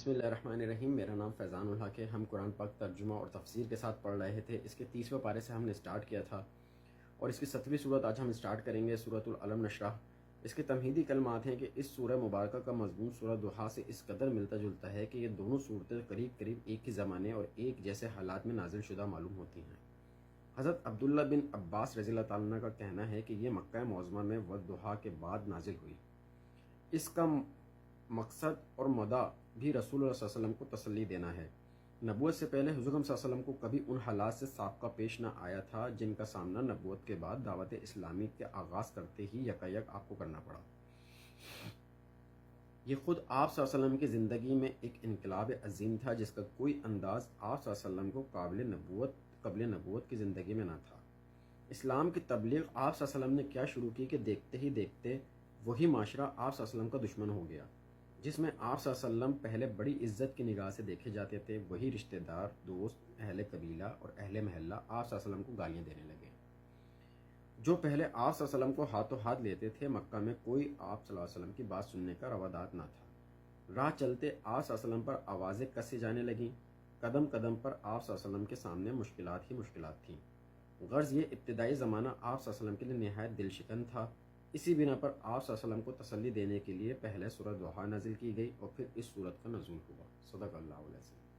بسم اللہ الرحمن الرحیم۔ میرا نام فیضان الحق ہے۔ ہم قرآن پاک ترجمہ اور تفسیر کے ساتھ پڑھ رہے تھے۔ اس کے 30ویں پارے سے ہم نے سٹارٹ کیا تھا اور اس کی 7ویں صورت آج ہم سٹارٹ کریں گے، سورۃ العلم نشرح۔ اس کے تمہیدی کلمات ہیں کہ اس سورہ مبارکہ کا مضمون سورہ ضحیٰ سے اس قدر ملتا جلتا ہے کہ یہ دونوں صورتیں قریب قریب ایک ہی زمانے اور ایک جیسے حالات میں نازل شدہ معلوم ہوتی ہیں۔ حضرت عبداللہ بن عباس رضی اللہ تعالیٰ عنہ کا کہنا ہے کہ یہ مکہ معظمہ میں والضحیٰ کے بعد نازل ہوئی۔ اس کا مقصد اور مدعا بھی رسول اللہ صلی اللہ علیہ وسلم کو تسلی دینا ہے۔ نبوت سے پہلے حضور صلی اللہ علیہ وسلم کو کبھی ان حالات سے سابقہ پیش نہ آیا تھا جن کا سامنا نبوت کے بعد دعوت اسلامی کے آغاز کرتے ہی یکایک آپ کو کرنا پڑا۔ یہ خود آپ صلی اللہ علیہ وسلم کی زندگی میں ایک انقلاب عظیم تھا جس کا کوئی انداز آپ صلی اللہ علیہ وسلم کو قبل نبوت کی زندگی میں نہ تھا۔ اسلام کی تبلیغ آپ صلی اللہ علیہ وسلم نے کیا شروع کی کہ دیکھتے ہی دیکھتے وہی معاشرہ آپ صلی اللہ علیہ وسلم کا دشمن ہو گیا، جس میں آپ صلی اللہ علیہ وسلم پہلے بڑی عزت کی نگاہ سے دیکھے جاتے تھے، وہی رشتہ دار، دوست، اہل قبیلہ اور اہل محلہ آپ صلی اللہ علیہ وسلم کو گالیاں دینے لگے۔ جو پہلے آپ صلی اللہ علیہ وسلم کو ہاتھوں ہاتھ لیتے تھے، مکہ میں کوئی آپ صلی اللہ علیہ وسلم کی بات سننے کا روادات نہ تھا۔ راہ چلتے آپ صلی اللہ علیہ وسلم پر آوازیں کسی جانے لگیں، قدم قدم پر آپ صلی اللہ علیہ وسلم کے سامنے مشکلات ہی مشکلات تھیں۔ غرض یہ ابتدائی زمانہ آپ صلی اللہ علیہ وسلم کے لیے نہایت دل شکن تھا۔ اسی بنا پر آپ صلی اللہ علیہ وسلم کو تسلی دینے کے لیے پہلے سورہ ضحیٰ نازل کی گئی اور پھر اس سورت کا نزول ہوا۔ صدق اللہ علیہ وسلم۔